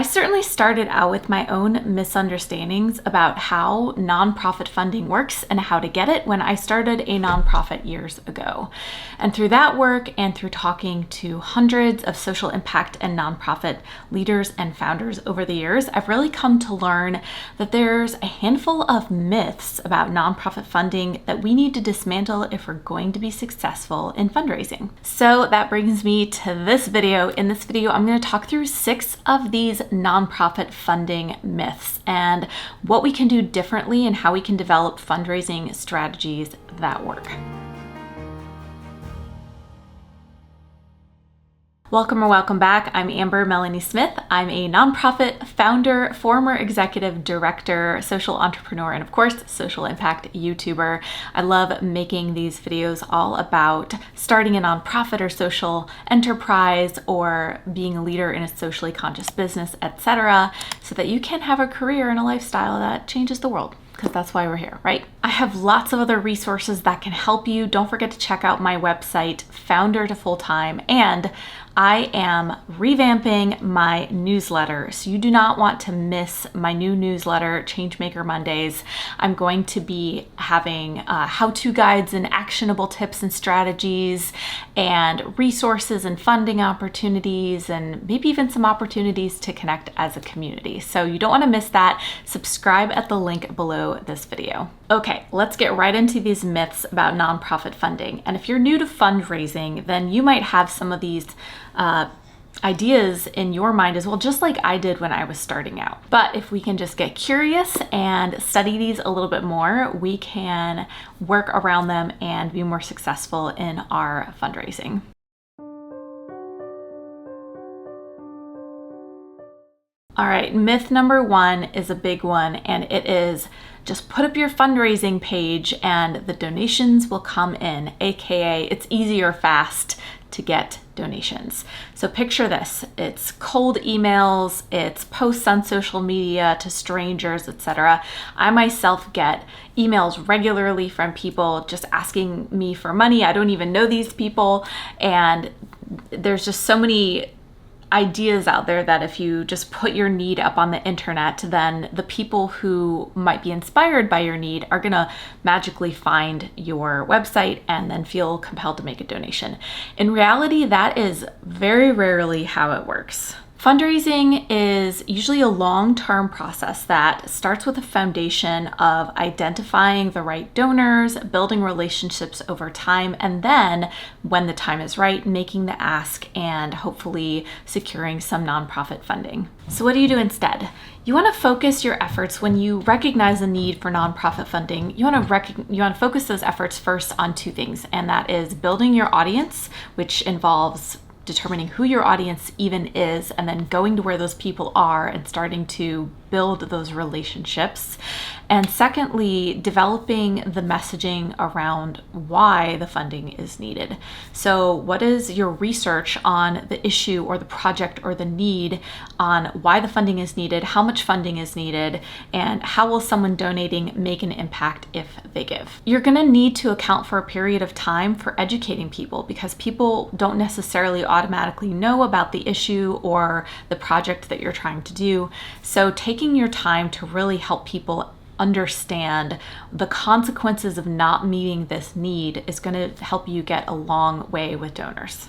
I certainly started out with my own misunderstandings about how nonprofit funding works and how to get it when I started a nonprofit years ago. And through that work and through talking to hundreds of social impact and nonprofit leaders and founders over the years, I've really come to learn that there's a handful of myths about nonprofit funding that we need to dismantle if we're going to be successful in fundraising. So that brings me to this video. In this video, I'm going to talk through 6 of these nonprofit funding myths and what we can do differently and how we can develop fundraising strategies that work. Welcome or welcome back. I'm Amber Melanie Smith. I'm a nonprofit founder, former executive director, social entrepreneur, and of course, social impact YouTuber. I love making these videos all about starting a nonprofit or social enterprise or being a leader in a socially conscious business, etc., so that you can have a career and a lifestyle that changes the world. Because that's why we're here, right? I have lots of other resources that can help you. Don't forget to check out my website, Founder to Full-Time, and I am revamping my newsletter. So you do not want to miss my new newsletter, Changemaker Mondays. I'm going to be having how-to guides and actionable tips and strategies and resources and funding opportunities and maybe even some opportunities to connect as a community. So you don't want to miss that. Subscribe at the link below this video. Okay, let's get right into these myths about nonprofit funding. And if you're new to fundraising, then you might have some of these ideas in your mind as well, just like I did when I was starting out. But if we can just get curious and study these a little bit more, we can work around them and be more successful in our fundraising. All right, myth number 1 is a big one, and it is just put up your fundraising page and the donations will come in, aka it's easy or fast to get donations. So picture this, it's cold emails, it's posts on social media to strangers, etc. I myself get emails regularly from people just asking me for money. I don't even know these people, and there's just so many ideas out there that if you just put your need up on the internet, then the people who might be inspired by your need are gonna magically find your website and then feel compelled to make a donation. In reality, that is very rarely how it works. Fundraising is usually a long-term process that starts with a foundation of identifying the right donors, building relationships over time, and then, when the time is right, making the ask and hopefully securing some nonprofit funding. So what do you do instead? You want to focus your efforts when you recognize the need for nonprofit funding. You want to focus those efforts first on 2 things, and that is building your audience, which involves determining who your audience even is, and then going to where those people are and starting to build those relationships. And secondly, developing the messaging around why the funding is needed. So what is your research on the issue or the project or the need on why the funding is needed, how much funding is needed, and how will someone donating make an impact if they give? You're gonna need to account for a period of time for educating people, because people don't necessarily automatically know about the issue or the project that you're trying to do. So taking your time to really help people understand the consequences of not meeting this need is going to help you get a long way with donors.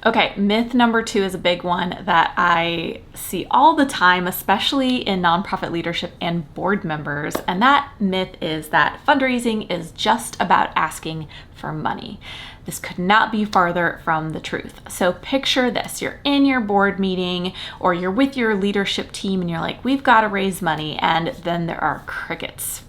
Okay, myth number 2 is a big one that I see all the time, especially in nonprofit leadership and board members. And that myth is that fundraising is just about asking for money. This could not be farther from the truth. So picture this, you're in your board meeting or you're with your leadership team and you're like, we've got to raise money. And then there are crickets.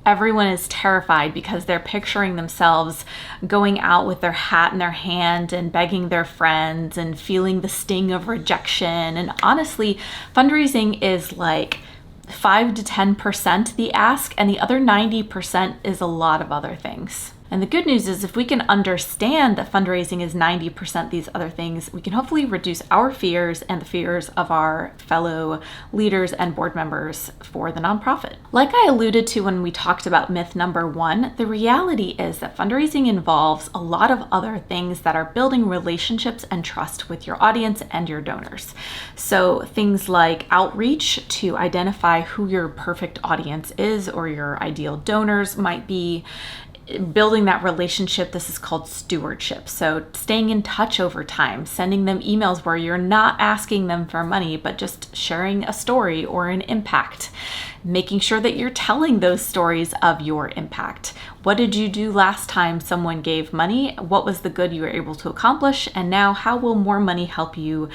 Everyone is terrified because they're picturing themselves going out with their hat in their hand and begging their friends and feeling the sting of rejection. And honestly, fundraising is like 5 to 10% the ask, and the other 90% is a lot of other things. And the good news is if we can understand that fundraising is 90% these other things, we can hopefully reduce our fears and the fears of our fellow leaders and board members for the nonprofit. Like I alluded to when we talked about myth number 1, the reality is that fundraising involves a lot of other things that are building relationships and trust with your audience and your donors. So things like outreach to identify who your perfect audience is or your ideal donors might be, building that relationship. This is called stewardship. So staying in touch over time, sending them emails where you're not asking them for money, but just sharing a story or an impact, making sure that you're telling those stories of your impact. What did you do last time someone gave money? What was the good you were able to accomplish? And now how will more money help you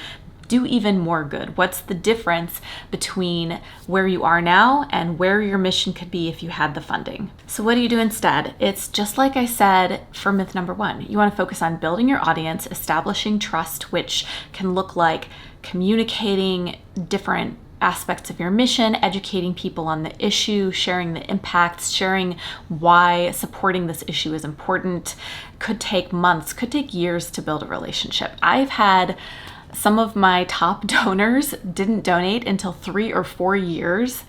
do even more good? What's the difference between where you are now and where your mission could be if you had the funding? So what do you do instead? It's just like I said for myth number 1. You want to focus on building your audience, establishing trust, which can look like communicating different aspects of your mission, educating people on the issue, sharing the impacts, sharing why supporting this issue is important. Could take months, could take years to build a relationship. I've had some of my top donors didn't donate until 3 or 4 years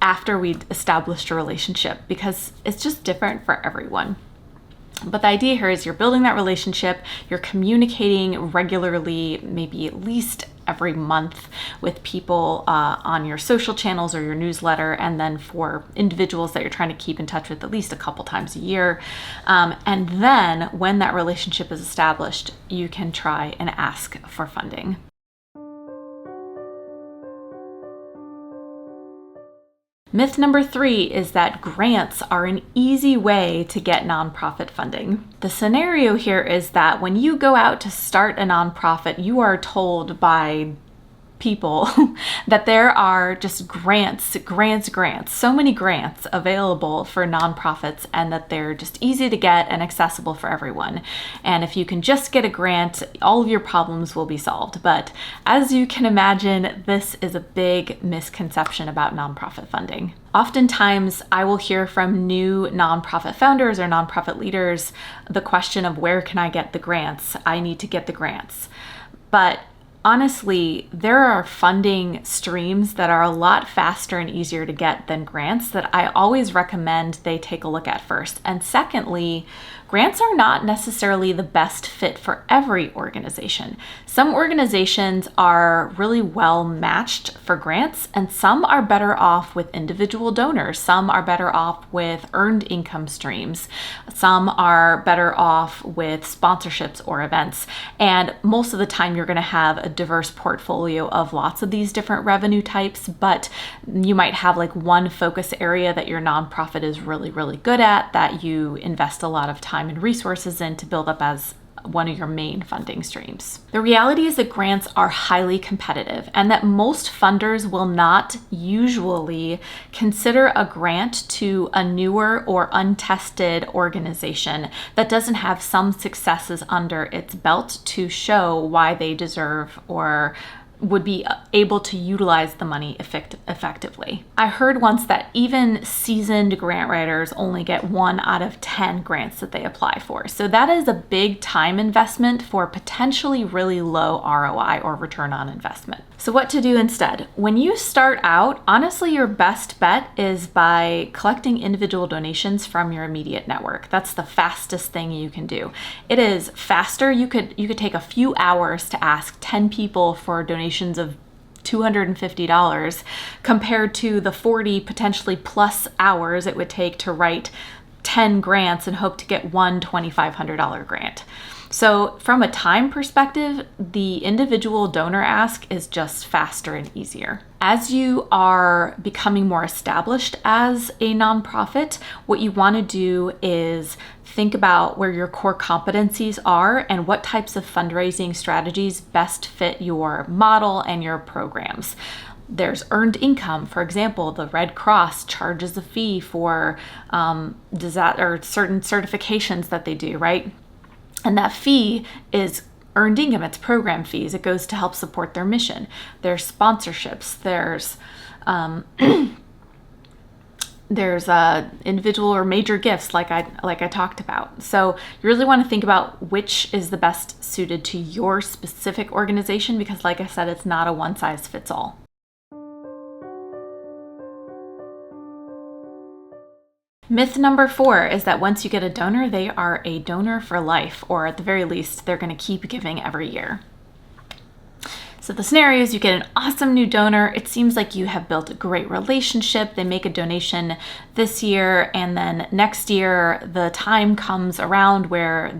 after we'd established a relationship, because it's just different for everyone. But the idea here is you're building that relationship, you're communicating regularly, maybe at least every month with people on your social channels or your newsletter, and then for individuals that you're trying to keep in touch with at least a couple times a year. And then when that relationship is established, you can try and ask for funding. Myth number 3 is that grants are an easy way to get nonprofit funding. The scenario here is that when you go out to start a nonprofit, you are told by people that there are just grants, so many grants available for nonprofits, and that they're just easy to get and accessible for everyone. And if you can just get a grant, all of your problems will be solved. But as you can imagine, this is a big misconception about nonprofit funding. Oftentimes, I will hear from new nonprofit founders or nonprofit leaders the question of, where can I get the grants? I need to get the grants. But honestly, there are funding streams that are a lot faster and easier to get than grants that I always recommend they take a look at first. And secondly, grants are not necessarily the best fit for every organization. Some organizations are really well matched for grants, and some are better off with individual donors. Some are better off with earned income streams. Some are better off with sponsorships or events. And most of the time, you're going to have a diverse portfolio of lots of these different revenue types, but you might have like one focus area that your nonprofit is really, really good at, that you invest a lot of time and resources in to build up as one of your main funding streams. The reality is that grants are highly competitive, and that most funders will not usually consider a grant to a newer or untested organization that doesn't have some successes under its belt to show why they deserve or would be able to utilize the money effectively. I heard once that even seasoned grant writers only get 1 out of 10 grants that they apply for. So that is a big time investment for potentially really low ROI or return on investment. So what to do instead? When you start out, honestly, your best bet is by collecting individual donations from your immediate network. That's the fastest thing you can do. It is faster. You could take a few hours to ask 10 people for donations of $250 compared to the 40 potentially plus hours it would take to write 10 grants and hope to get one $2,500 grant. So from a time perspective, the individual donor ask is just faster and easier. As you are becoming more established as a nonprofit, what you want to do is think about where your core competencies are and what types of fundraising strategies best fit your model and your programs. There's earned income. For example, the Red Cross charges a fee for certain certifications that they do, right? And that fee is earned income. It's program fees. It goes to help support their mission. There's sponsorships. There's There's individual or major gifts like I talked about. So you really want to think about which is the best suited to your specific organization, because like I said, it's not a one size fits all. Myth number 4 is that once you get a donor, they are a donor for life, or at the very least, they're going to keep giving every year. So the scenario is you get an awesome new donor. It seems like you have built a great relationship. They make a donation this year, and then next year the time comes around where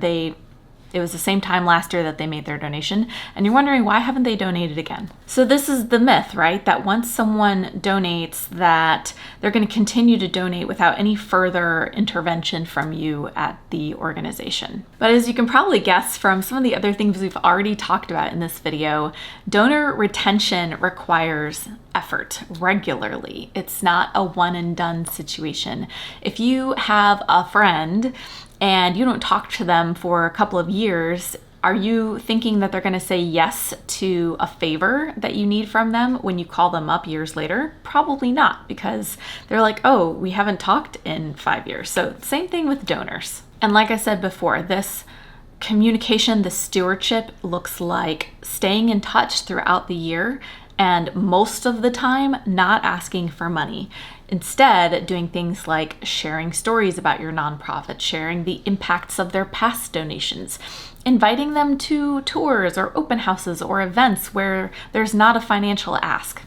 it was the same time last year that they made their donation, and you're wondering, why haven't they donated again? So this is the myth, right? That once someone donates, that they're going to continue to donate without any further intervention from you at the organization. But as you can probably guess from some of the other things we've already talked about in this video, donor retention requires effort regularly. It's not a one and done situation. If you have a friend and you don't talk to them for a couple of years, are you thinking that they're going to say yes to a favor that you need from them when you call them up years later? Probably not, because they're like, oh, we haven't talked in 5 years. So same thing with donors. And like I said before, this communication, the stewardship looks like staying in touch throughout the year, and most of the time not asking for money. Instead, doing things like sharing stories about your nonprofit, sharing the impacts of their past donations, inviting them to tours or open houses or events where there's not a financial ask,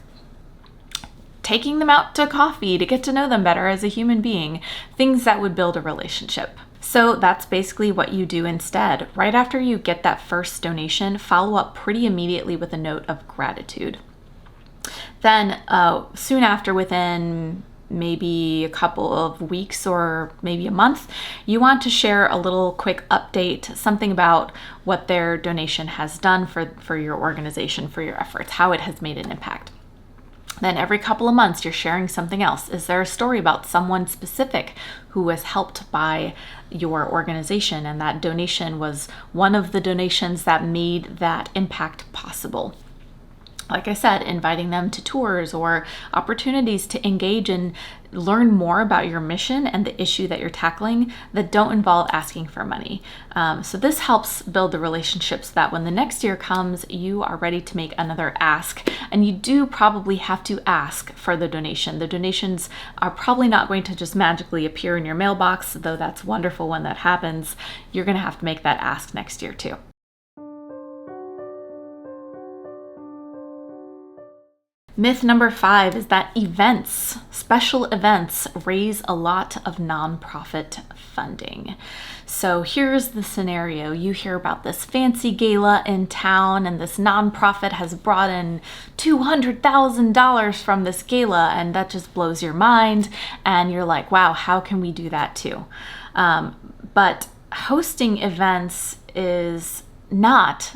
taking them out to coffee to get to know them better as a human being, things that would build a relationship. So that's basically what you do instead. Right after you get that first donation, follow up pretty immediately with a note of gratitude. Then soon after, within maybe a couple of weeks or maybe a month, you want to share a little quick update, something about what their donation has done for your organization, for your efforts, how it has made an impact. Then every couple of months, you're sharing something else. Is there a story about someone specific who was helped by your organization, and that donation was one of the donations that made that impact possible? Like I said, inviting them to tours or opportunities to engage and learn more about your mission and the issue that you're tackling that don't involve asking for money. So this helps build the relationships that when the next year comes, you are ready to make another ask. And you do probably have to ask for the donation. The donations are probably not going to just magically appear in your mailbox, though that's wonderful when that happens. You're going to have to make that ask next year too. Myth number 5 is that events, special events, raise a lot of nonprofit funding. So here's the scenario. You hear about this fancy gala in town, and this nonprofit has brought in $200,000 from this gala, and that just blows your mind. And you're like, wow, how can we do that too? But hosting events is not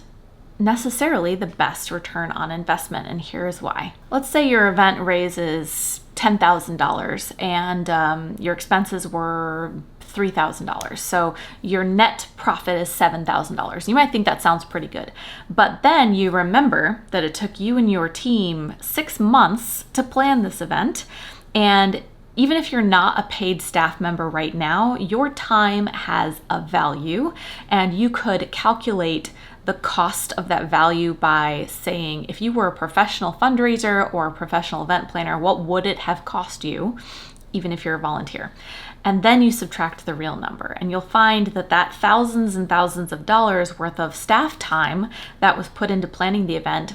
necessarily the best return on investment, and here's why. Let's say your event raises $10,000 and your expenses were $3,000. So your net profit is $7,000. You might think that sounds pretty good, but then you remember that it took you and your team 6 months to plan this event, and even if you're not a paid staff member right now, your time has a value, and you could calculate the cost of that value by saying, if you were a professional fundraiser or a professional event planner, what would it have cost you, even if you're a volunteer? And then you subtract the real number, and you'll find that that thousands and thousands of dollars worth of staff time that was put into planning the event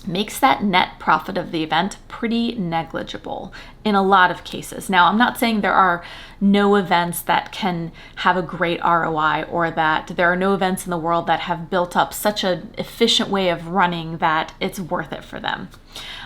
makes that net profit of the event pretty negligible in a lot of cases. Now, I'm not saying there are no events that can have a great ROI, or that there are no events in the world that have built up such an efficient way of running that it's worth it for them.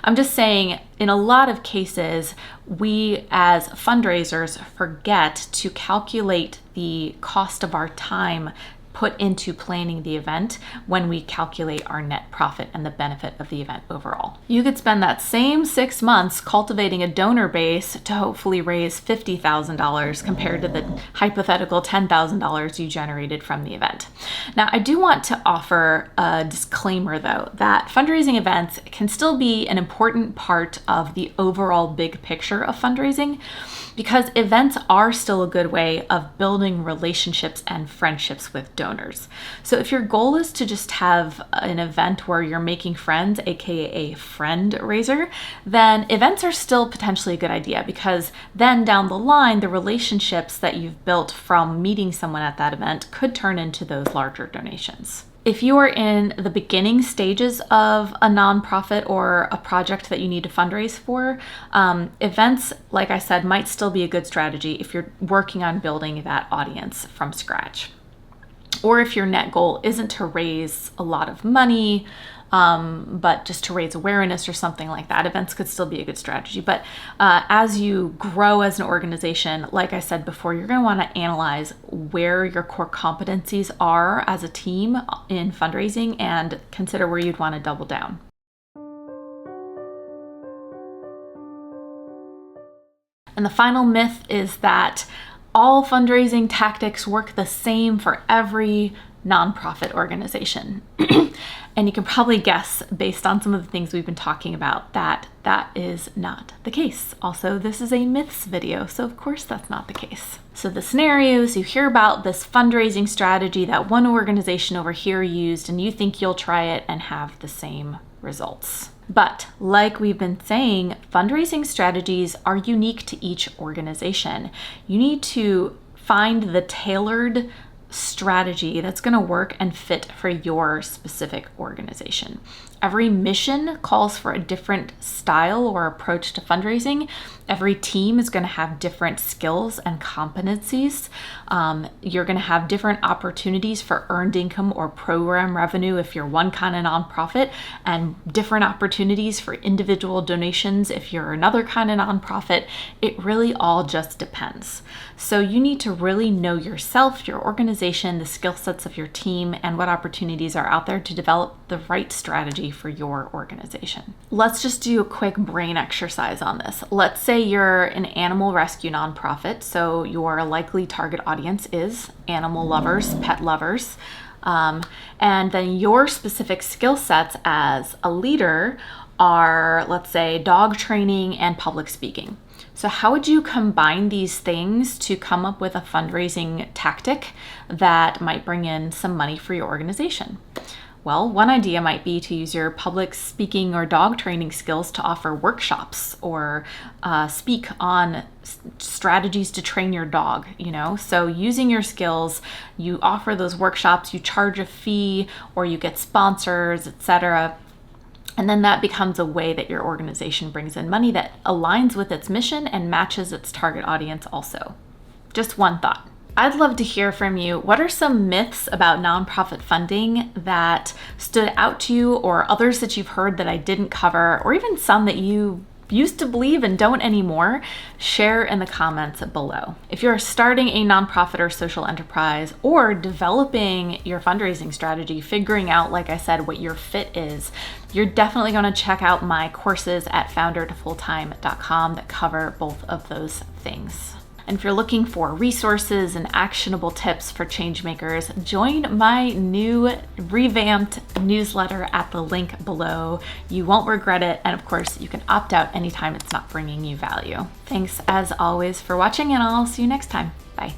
I'm just saying, in a lot of cases, we as fundraisers forget to calculate the cost of our time put into planning the event when we calculate our net profit and the benefit of the event overall. You could spend that same 6 months cultivating a donor base to hopefully raise $50,000 compared to the hypothetical $10,000 you generated from the event. Now, I do want to offer a disclaimer though, that fundraising events can still be an important part of the overall big picture of fundraising, because events are still a good way of building relationships and friendships with donors. So if your goal is to just have an event where you're making friends, aka a friend raiser, then events are still potentially a good idea, because then down the line, the relationships that you've built from meeting someone at that event could turn into those larger donations. If you are in the beginning stages of a nonprofit or a project that you need to fundraise for, events, like I said, might still be a good strategy if you're working on building that audience from scratch. Or if your net goal isn't to raise a lot of money, but just to raise awareness or something like that, events could still be a good strategy. But as you grow as an organization, like I said before, you're going to want to analyze where your core competencies are as a team in fundraising and consider where you'd want to double down. And the final myth is that all fundraising tactics work the same for every nonprofit organization. And you can probably guess, based on some of the things we've been talking about, that that is not the case. Also, this is a myths video, so of course that's not the case. So the scenarios, you hear about this fundraising strategy that one organization over here used, and you think you'll try it and have the same results. But like we've been saying, fundraising strategies are unique to each organization. You need to find the tailored strategy that's going to work and fit for your specific organization. Every mission calls for a different style or approach to fundraising. Every team is going to have different skills and competencies. You're going to have different opportunities for earned income or program revenue if you're one kind of nonprofit, and different opportunities for individual donations if you're another kind of nonprofit. It really all just depends. So you need to really know yourself, your organization, the skill sets of your team, and what opportunities are out there to develop the right strategy for your organization. Let's just do a quick brain exercise on this. Let's say you're an animal rescue nonprofit, so your likely target audience is animal lovers, pet lovers, and then your specific skill sets as a leader are, let's say, dog training and public speaking. So how would you combine these things to come up with a fundraising tactic that might bring in some money for your organization? Well, one idea might be to use your public speaking or dog training skills to offer workshops or speak on strategies to train your dog, So using your skills, you offer those workshops, you charge a fee, or you get sponsors, etc. And then that becomes a way that your organization brings in money that aligns with its mission and matches its target audience also. Just one thought. I'd love to hear from you. What are some myths about nonprofit funding that stood out to you, or others that you've heard that I didn't cover, or even some that you used to believe and don't anymore? Share in the comments below. If you're starting a nonprofit or social enterprise, or developing your fundraising strategy, figuring out, like I said, what your fit is, you're definitely going to check out my courses at foundertofulltime.com that cover both of those things. And if you're looking for resources and actionable tips for changemakers, join my new revamped newsletter at the link below. You won't regret it. And of course, you can opt out anytime it's not bringing you value. Thanks as always for watching, and I'll see you next time. Bye.